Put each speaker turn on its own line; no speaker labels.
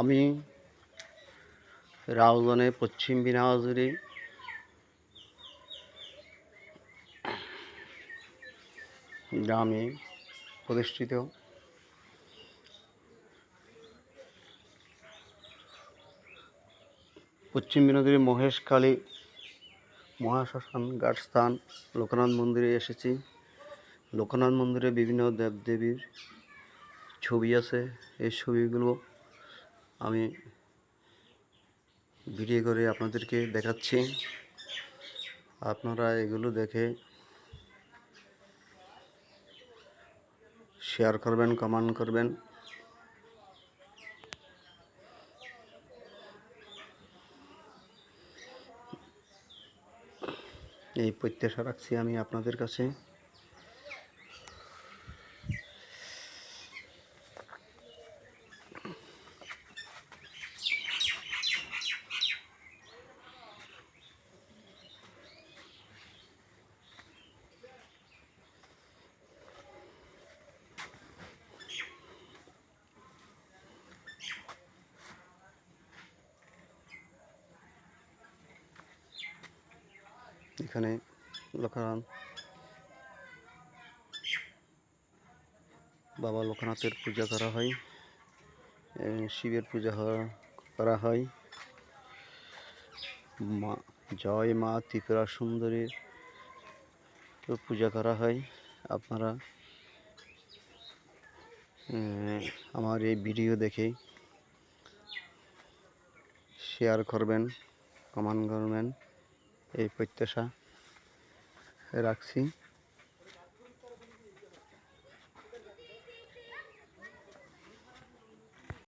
আমি রাউজানে পশ্চিম বিনাজুরি গ্রামে প্রতিষ্ঠিত পশ্চিম বিনোদী মহেশখালী মহাশ্মশান ঘাটস্থান লোকনাথ মন্দিরে এসেছি। লোকনাথ মন্দিরে বিভিন্ন দেবদেবীর ছবি আছে। এই ছবিগুলো আমি ভিডিও করে আপনাদেরকে দেখাচ্ছি। আপনারা এগুলো দেখে শেয়ার করবেন, কমেন্ট করবেন। এই প্রত্যাশা রাখছি আমি আপনাদের কাছে। এখানে লোকনাথ বাবা লোকনাথের পূজা করা হয়, শিবের পূজা করা হয়। মা জয় মা ত্রিপুরা সুন্দরীর পূজা করা হয়। আপনারা আমার এই ভিডিও দেখে শেয়ার করবেন, কমেন্ট করবেন, এই প্রত্যাশা রাখছি।